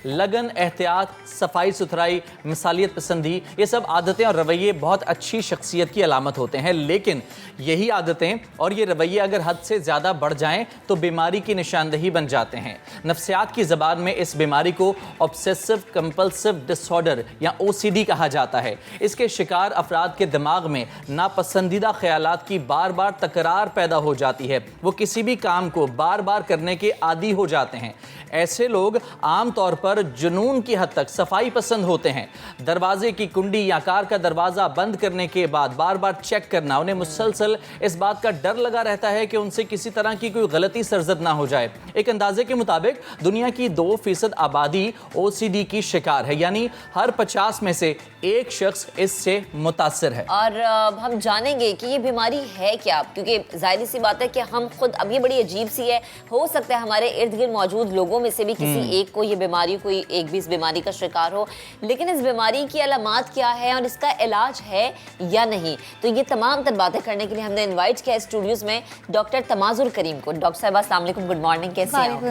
लगन, एहतियात, सफाई सुथराई, मिसालियत पसंदी, ये सब आदतें और रवैये बहुत अच्छी शख्सियत की अलामत होते हैं। लेकिन यही आदतें और ये रवैये अगर हद से ज़्यादा बढ़ जाएं तो बीमारी की निशानदही बन जाते हैं। नफ्सियात की ज़बान में इस बीमारी को ऑब्सेसिव कंपल्सिव डिसऑर्डर या OCD कहा जाता है। इसके शिकार अफराद के दिमाग में नापसंदीदा ख्यालात की बार बार तकरार पैदा हो जाती है। वो किसी भी काम को बार बार करने के आदी हो जाते हैं। ऐसे लोग आम तौर पर जुनून की हद तक सफाई पसंद होते हैं। दरवाजे की कुंडी या कार का दरवाजा बंद करने के बाद बार बार चेक करना, उन्हें मुसलसल इस बात का डर लगा रहता है कि उनसे किसी तरह की कोई गलती सरजद ना हो जाए। एक अंदाजे के मुताबिक दुनिया की 2% आबादी OCD की शिकार है, यानी हर 50 में से एक शख्स इससे मुतासिर है। और हम जानेंगे कि ये बीमारी है क्या, क्योंकि जाहिर सी बात है कि हम खुद, अब ये बड़ी अजीब सी है, हो सकता है हमारे इर्द गिर्द मौजूद लोगों में से भी किसी एक को ये बीमारी, कोई एक भी इस बीमारी का शिकार हो, लेकिन इस बीमारी की अलामात क्या है और इसका इलाज है या नहीं। तो ये तमाम तर बातें करने के लिए हमने इनवाइट किया स्टूडियोज में डॉक्टर तमाजुर करीम को। डॉक्टर साहब अस्सलाम वालेकुम, गुड मॉर्निंग, कैसे हैं आप?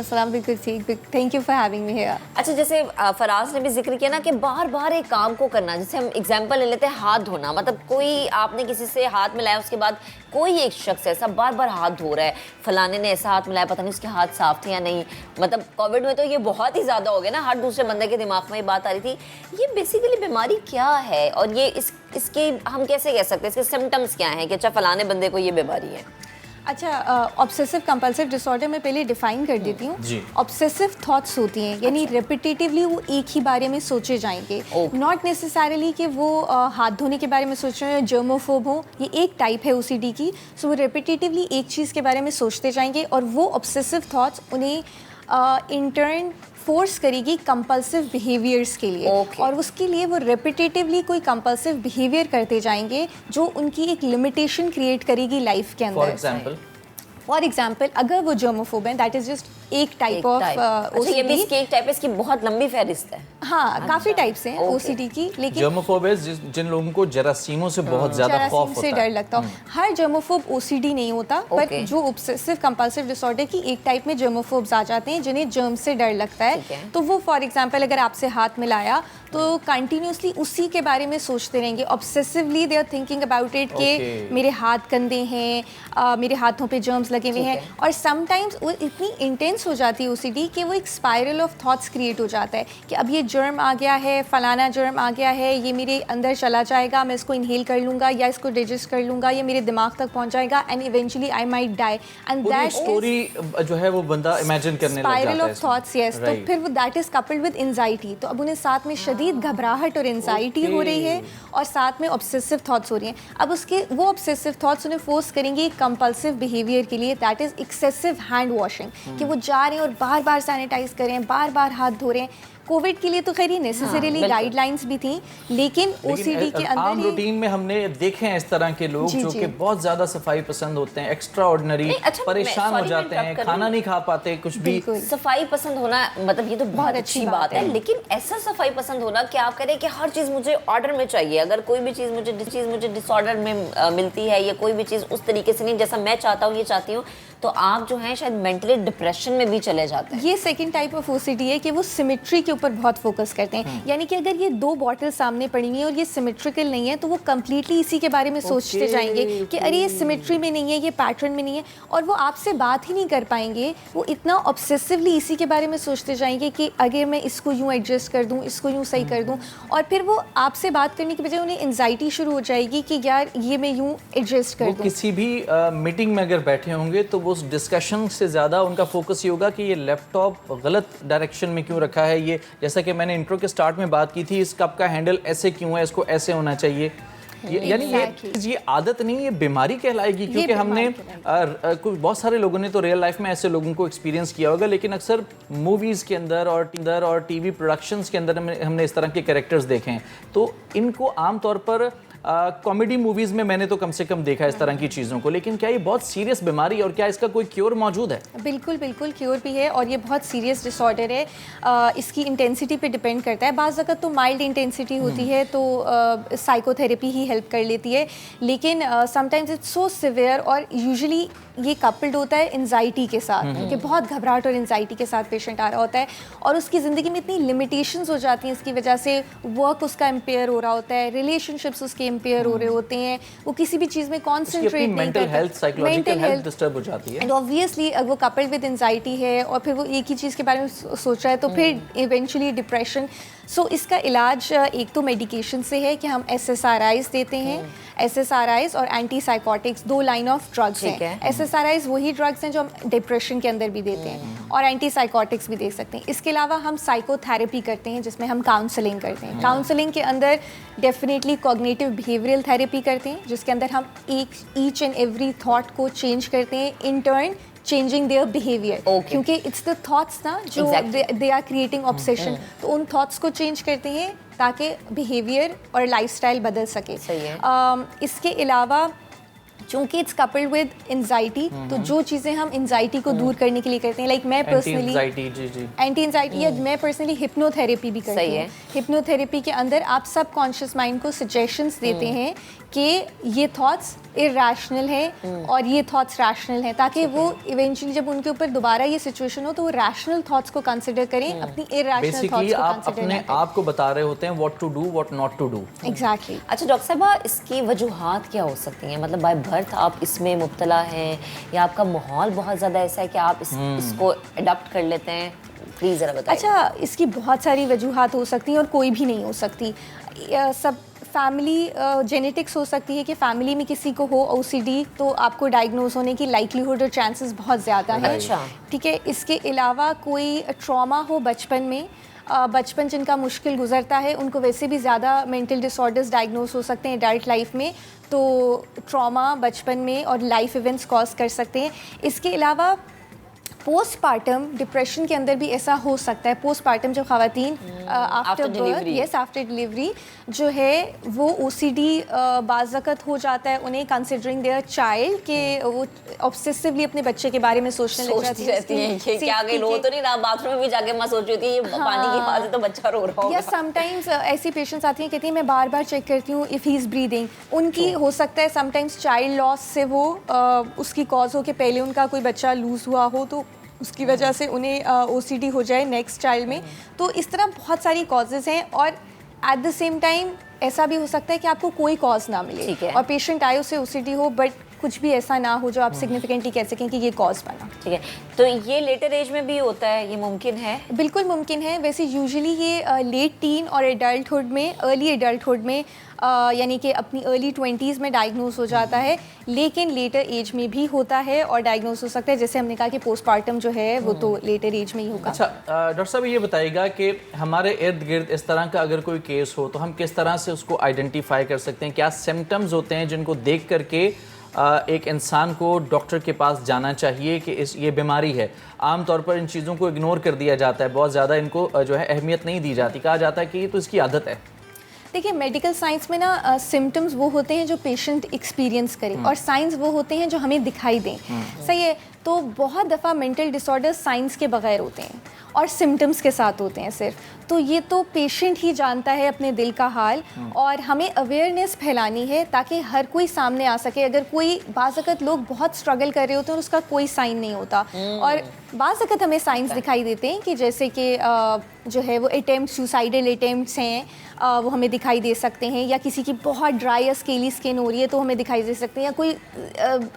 Thank you for having me here. अच्छा, जैसे फराज ने भी जिक्र किया ना कि बार बार एक काम को करना, जैसे हम एग्जांपल ले लेते हैं हाथ धोना, मतलब कोई आपने किसी से हाथ मिलाया, उसके बाद कोई एक शख्स ऐसा बार बार हाथ धो रहा है, फलाने ने ऐसा हाथ मिलाया, पता नहीं उसके हाथ साफ थे या नहीं। मतलब कोविड में तो ये बहुत ही ज़्यादा हो गया ना, हर दूसरे बंदे के दिमाग में ये बात आ रही थी। ये बेसिकली बीमारी क्या है और ये इसके हम कैसे कह सकते हैं, इसके सिम्टम्स क्या हैं कि अच्छा फलाने बंदे को ये बीमारी है? अच्छा, ऑब्सेसिव कंपल्सिव डिसऑर्डर में पहले डिफाइन कर देती हूँ। ऑब्सेसिव थॉट्स होती हैं, यानी रिपीटेटिवली वो एक ही बारे में सोचे जाएंगे, नॉट नेसेसरली कि वो हाथ धोने के बारे में सोच रहे हो, जर्मोफोब हो, ये एक टाइप है OCD की। सो वो रिपीटेटिवली एक चीज़ के बारे में सोचते जाएंगे और वो ऑब्सेसिव थॉट्स उन्हें इंटर्न फोर्स करेगी कंपल्सिव बिहेवियर्स के लिए। और उसके लिए वो रेपिटेटिवली कोई कंपल्सिव बिहेवियर करते जाएंगे जो उनकी एक लिमिटेशन क्रिएट करेगी लाइफ के अंदर। फॉर एग्जाम्पल अगर वो जर्मोफोब है, दैट इज जस्ट एक टाइप ऑफ OCD। ये भी एक टाइप है, इसकी बहुत लंबी फहरिस्त है। हाँ, काफी टाइप्स हैं OCD की, लेकिन जर्मोफोब है जिन लोगों को जरासीमों से बहुत ज्यादा खौफ होता है, से डर लगता हो। हर जर्मोफोब OCD नहीं होता, पर जो ऑब्सेसिव कंपल्सिव डिसऑर्डर की एक टाइप में जर्मोफोब्स आ जाते हैं जिन्हें जर्म से डर लगता है। तो वो फॉर एग्जाम्पल अगर आपसे हाथ मिलाया तो कंटिन्यूसली उसी के बारे में सोचते रहेंगे, obsessively they are thinking about it कि मेरे हाथ गंदे हैं, मेरे हाथों पे जर्म्स लगे हुए हैं। और समटाइम्स वो इतनी इंटेंस हो जाती है OCD कि वो एक स्पाइरल ऑफ थॉट्स क्रिएट हो जाता है कि अब ये जर्म आ गया है, फलाना जर्म आ गया है, ये मेरे अंदर चला जाएगा, मैं इसको इनहेल कर लूँगा या इसको डाइजेस्ट कर लूँगा, ये मेरे दिमाग तक पहुँच जाएगा and eventually I might die. And that story जो है वो बंदा इमेजिन करने लग जाता है, स्पाइरल ऑफ थॉट्स। यस, तो फिर वो that is coupled with anxiety. तो अब उन्हें साथ में शदीद घबराहट और एंजाइटी हो रही है और साथ में ऑब्सेसिव थॉट्स हो रही हैं। अब उसके वो ऑब्सेसिव थॉट्स उन्हें फोर्स करेंगे कंपल्सिव बिहेवियर के लिए, that is excessive hand washing, कि वो जा रहे हैं और बार बार सैनिटाइज कर रहे हैं, बार बार हाथ धो रहे हैं। कोविड के लिए तो खैर नेसेसरीली गाइडलाइंस भी थी, लेकिन OCD के अंदर आम रूटीन में हमने देखे हैं इस तरह के लोग जो कि बहुत ज्यादा सफाई पसंद होते हैं, एक्स्ट्रा ऑर्डिनरी, परेशान हो जाते हैं, खाना नहीं खा पाते, कुछ भी। सफाई पसंद होना मतलब ये तो बहुत अच्छी बात है, लेकिन ऐसा सफाई पसंद होना कि आप करें कि हर चीज मुझे ऑर्डर में चाहिए, अगर कोई भी चीज मुझे डिसऑर्डर में मिलती है या कोई भी चीज उस तरीके से नहीं जैसा मैं चाहता हूँ, ये चाहती हूँ, तो आप जो है शायद मेंटली डिप्रेशन में भी चले जाते हैं। ये सेकंड टाइप ऑफ OCD है कि वो सिमेट्री के ऊपर बहुत फोकस करते हैं, यानी कि अगर ये 2 बॉटल सामने पड़ी हुई है और ये सिमेट्रिकल नहीं है तो वो कंप्लीटली इसी के बारे में सोचते जाएंगे कि अरे ये सिमेट्री में नहीं है, ये पैटर्न में नहीं है, और वो आपसे बात ही नहीं कर पाएंगे। वो इतना ऑब्सेसिवली इसी के बारे में सोचते जाएंगे कि अगर मैं इसको यूँ एडजस्ट कर दूँ, इसको यूँ सही कर दूँ, और फिर वो आपसे बात करने की बजाय उन्हें एंजाइटी शुरू हो जाएगी कि यार ये मैं यूँ एडजस्ट कर दूँ। किसी भी मीटिंग में अगर बैठे होंगे तो वो उस डिस्कशन से ज़्यादा उनका फोकस ये होगा कि ये लैपटॉप गलत डायरेक्शन में क्यों रखा है, ये जैसा कि मैंने इंट्रो के स्टार्ट में बात की थी, इस कप का हैंडल ऐसे क्यों है, इसको ऐसे होना चाहिए। यानी ये आदत नहीं, ये बीमारी कहलाएगी, क्योंकि हमने कुछ बहुत सारे लोगों ने तो रियल लाइफ में ऐसे लोगों को एक्सपीरियंस किया होगा, लेकिन अक्सर मूवीज़ के अंदर और टीवी प्रोडक्शंस के अंदर हमने इस तरह के कैरेक्टर्स देखे हैं। तो इनको आमतौर पर कॉमेडी मूवीज में मैंने तो कम से कम देखा इस तरह की चीज़ों को, लेकिन क्या ये बहुत सीरियस बीमारी है और क्या इसका कोई क्योर मौजूद है? बिल्कुल बिल्कुल क्योर भी है और ये बहुत सीरियस डिसऑर्डर है। इसकी इंटेंसिटी पे डिपेंड करता है। बाज़ वक़्त तो माइल्ड इंटेंसिटी होती है तो साइकोथेरेपी ही हेल्प कर लेती है, लेकिन समटाइम्स इट्स सो सिवियर और यूजुअली ये कपल्ड होता है एंजाइटी के साथ, कि बहुत घबराहट और एंजाइटी के साथ पेशेंट आ रहा होता है और उसकी ज़िंदगी में इतनी लिमिटेशंस हो जाती हैं इसकी वजह से, वर्क उसका इम्पेयर हो रहा होता है, रिलेशनशिप्स उसके इम्पेयर हो रहे होते हैं, वो किसी भी चीज़ में कॉन्सेंट्रेट नहीं करता, mental health, psychological health disturb हो जाती है। एंड ऑब्वियसली अगर वो कपल्ड विद एंजाइटी है और फिर वो एक ही चीज़ के बारे में सोच रहा है तो फिर इवेंचुअली डिप्रेशन। सो इसका इलाज एक तो मेडिकेशन से है कि हम SSRIs देते हैं। SSRIs और एंटीसाइकोटिक्स 2 लाइन ऑफ ड्रग्स हैं। SSRIs वही ड्रग्स हैं जो हम डिप्रेशन के अंदर भी देते हैं और एंटीसाइकोटिक्स भी दे सकते हैं। इसके अलावा हम साइकोथेरेपी करते हैं जिसमें हम काउंसलिंग करते हैं। काउंसलिंग के अंदर डेफिनेटली कॉग्निटिव बिहेवियरल थेरेपी करते हैं जिसके अंदर हम ईच एंड एवरी थॉट को चेंज करते हैं, in turn changing their behaviour, क्योंकि इट्स द थॉट्स ना जो दे आर क्रिएटिंग ऑब्सेशन, तो उन थॉट्स को चेंज करते हैं ताकि बिहेवियर और लाइफस्टाइल बदल सके। इसके अलावा चूंकि इट्स कपल्ड विद एंजाइटी, तो जो चीज़ें हम एंजाइटी को दूर करने के लिए करते हैं, लाइक मैं पर्सनली एंटी एंजाइटी या मैं पर्सनली हिप्नोथेरेपी भी करती हूँ। हिप्नोथेरेपी के अंदर आप सब कॉन्शियस माइंड को सजेशंस देते हैं कि ये थॉट्स इरैशनल हैं और ये थॉट्स रैशनल हैं, ताकि वो इवेंचुअली जब उनके ऊपर दोबारा ये सिचुएशन हो तो वो रैशनल थॉट्स को कंसिडर करें, अपनी इरैशनल थॉट्स को आप अपने आप को बता रहे होते हैं what to do, what not to do. Exactly. अच्छा डॉक्टर साहबा, इसकी वजूहात क्या हो सकती हैं? मतलब बाय बर्थ आप इसमें मुब्तला हैं या आपका माहौल बहुत ज़्यादा ऐसा है कि आप इसको अडॉप्ट कर लेते हैं? प्लीज़ ज़रा बताइए। अच्छा, इसकी बहुत सारी वजूहात हो सकती हैं और कोई भी नहीं हो सकती। सब फैमिली जेनेटिक्स हो सकती है कि फैमिली में किसी को हो OCD तो आपको डायग्नोज होने की लाइक्लीहुड और चांसेस बहुत ज़्यादा है। ठीक है। इसके अलावा कोई ट्रॉमा हो बचपन में, बचपन जिनका मुश्किल गुजरता है उनको वैसे भी ज़्यादा मेंटल डिसऑर्डर्स डायग्नोज हो सकते हैं एडल्ट लाइफ में, तो ट्रॉमा बचपन में और लाइफ इवेंट्स कॉज कर सकते हैं। इसके अलावा पोस्टपार्टम डिप्रेशन के अंदर भी ऐसा हो सकता है। पोस्टपार्टम जो ख़वातीन after birth, yes after delivery जो है वो OCD बाज़कत हो जाता है उन्हें, कंसिडरिंग देयर चाइल्ड के वो ऑब्सेसिवली अपने बच्चे के बारे में सोचने लग जाती हैं कि क्या कहीं रो तो नहीं रहा, बाथरूम में भी जाके मां सोच रही थी ये पानी के पास है तो बच्चा रो रहा होगा। या समटाइम्स ऐसी पेशेंट्स आती हैं कहती हैं मैं बार बार चेक करती हूँ इफ़ ही इज़ ब्रीदिंग। उनकी हो सकता है समटाइम्स चाइल्ड लॉस से वो उसकी कॉज हो कि पहले उनका कोई बच्चा लूज़ हुआ हो तो उसकी वजह से उन्हें OCD हो जाए नेक्स्ट चाइल्ड में। तो इस तरह बहुत सारी कॉजेज़ हैं और एट द सेम टाइम ऐसा भी हो सकता है कि आपको कोई कॉज ना मिले और पेशेंट आए उसे OCD हो बट कुछ भी ऐसा ना हो जो आप सिग्निफिकेंटली कह सकें कि ये कॉज बना। ठीक है, तो ये लेटर एज में भी होता है, ये मुमकिन है? बिल्कुल मुमकिन है। वैसे यूजुअली ये लेट टीन और एडल्टहुड में, अर्ली एडल्टहुड में यानी कि अपनी अर्ली 20s में डायग्नोज हो जाता है, लेकिन लेटर एज में भी होता है और डायग्नोज हो सकता है। जैसे हमने कहा कि पोस्टपार्टम जो है वो तो लेटर एज में ही होगा। अच्छा डॉक्टर साहब ये बताइएगा कि हमारे इर्द गिर्द इस तरह का अगर कोई केस हो तो हम किस तरह से उसको आइडेंटिफाई कर सकते हैं? क्या सिम्टम्स होते हैं जिनको देख करके एक इंसान को डॉक्टर के पास जाना चाहिए कि ये बीमारी है? आमतौर पर इन चीज़ों को इग्नोर कर दिया जाता है, बहुत ज़्यादा इनको जो है अहमियत नहीं दी जाती, कहा जाता है कि ये तो इसकी आदत है। देखिए मेडिकल साइंस में ना सिम्टम्स वो होते हैं जो पेशेंट एक्सपीरियंस करे और साइंस वो होते हैं जो हमें दिखाई दें। सही है। तो बहुत दफ़ा मेंटल डिसऑर्डर्स साइंस के बगैर होते हैं और सिम्टम्स के साथ होते हैं सिर्फ, तो ये तो पेशेंट ही जानता है अपने दिल का हाल और हमें अवेयरनेस फैलानी है ताकि हर कोई सामने आ सके। अगर कोई बाज़ लोग बहुत स्ट्रगल कर रहे होते हैं और उसका कोई साइन नहीं होता और बाज़ हमें साइंस दिखाई देते हैं कि जैसे कि जो है वो अटेम्प्ट, सुसाइडल अटेम्प्ट्स हैं वो हमें दिखाई दे सकते हैं, या किसी की बहुत ड्राई या स्केली स्किन हो रही है तो हमें दिखाई दे सकते हैं, या कोई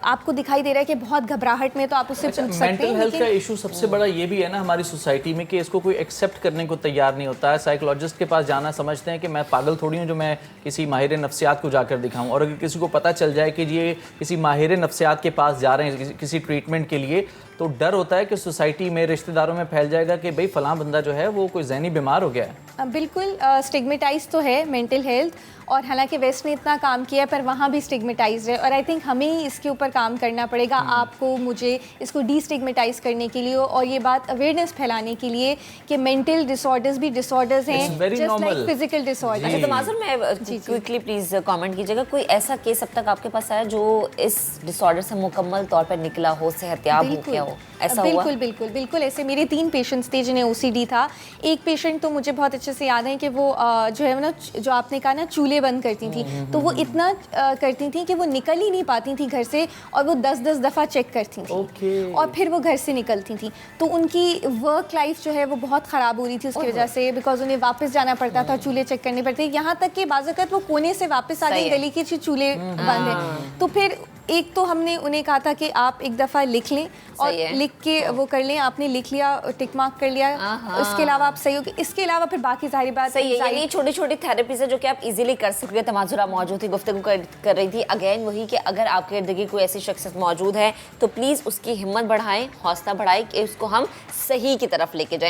आपको दिखाई दे रहा है कि बहुत घबराहट में तो आप उससे पूछ सकते हैं। मेंटल हेल्थ का इशू सबसे बड़ा ये भी है ना हमारी सोसाइटी में कि इसको कोई एक्सेप्ट करने को तैयार नहीं होता है। साइकोलॉजिस्ट के पास जाना समझते हैं कि मैं पागल थोड़ी हूँ जो मैं किसी माहिर नफ्सियात को जाकर दिखाऊं, और अगर किसी को पता चल जाए कि ये किसी माहिर नफ्सियात के पास जा रहे हैं किसी ट्रीटमेंट के लिए तो डर होता है कि सोसाइटी में, रिश्तेदारों में फैल जाएगा कि भाई फलां बंदा जो है वो कोई ज़हनी बीमार हो गया है। बिल्कुल स्टिग्मेटाइज तो है मेंटल हेल्थ, और हालांकि वेस्ट ने इतना काम किया है पर वहाँ भी स्टिग्मेटाइज है, और आई थिंक हमें ही इसके ऊपर काम करना पड़ेगा, आपको, मुझे, इसको डिस्टिग्मेटाइज करने के लिए और ये बात अवेयरनेस फैलाने के लिए कि मेंटल डिसऑर्डर्स भी डिसऑर्डर्स हैं, जस्ट लाइक फिजिकल डिसऑर्डर। अच्छा, तो माज़ूर मैं क्विकली प्लीज़ कमेंट कीजिएगा, कोई ऐसा केस अब तक आपके पास आया जो इस डिसऑर्डर से मुकम्मल तौर पर निकला हो, सेहतयाब हो गया हो, ऐसा हुआ? बिल्कुल बिल्कुल बिल्कुल। ऐसे मेरे 3 पेशेंट्स थे जिन्हें OCD था। एक पेशेंट तो मुझे बहुत अच्छे से याद है कि वो जो है ना, जो आपने कहा ना चूल्हे बंद करती थी, तो वो इतना करती थी कि वो निकल ही नहीं पाती थी घर से, और वो 10-10 दफ़ा चेक करती थी और फिर वो घर से निकलती थी। तो उनकी वर्क लाइफ जो है वो बहुत ख़राब हो रही थी उसकी वजह से, बिकॉज उन्हें वापस जाना पड़ता था, चूल्हे चेक करने पड़ते, यहाँ तक कि बाज़ वक़्त वो कोने से वापस आ गई गली के चूल्हे बंद है। तो फिर एक तो हमने उन्हें कहा था कि आप एक दफ़ा लिख लें और लिख के वो कर लें, आपने लिख लिया, टिक मार्क कर लिया, उसके अलावा आप सही हो गए। इसके अलावा फिर बाकी सारी बात सही है, यानी छोटी छोटी थेरेपीज है जो कि आप इजीली कर सकते हैं। तमाजुरा मौजूद थी, गुफ्तगू कर रही थी अगेन वही कि अगर आपके इर्द गिर्द कोई ऐसी शख्सियत मौजूद है तो प्लीज़ उसकी हिम्मत बढ़ाएं, हौसला बढ़ाएं कि उसको हम सही की तरफ लेके जाएं।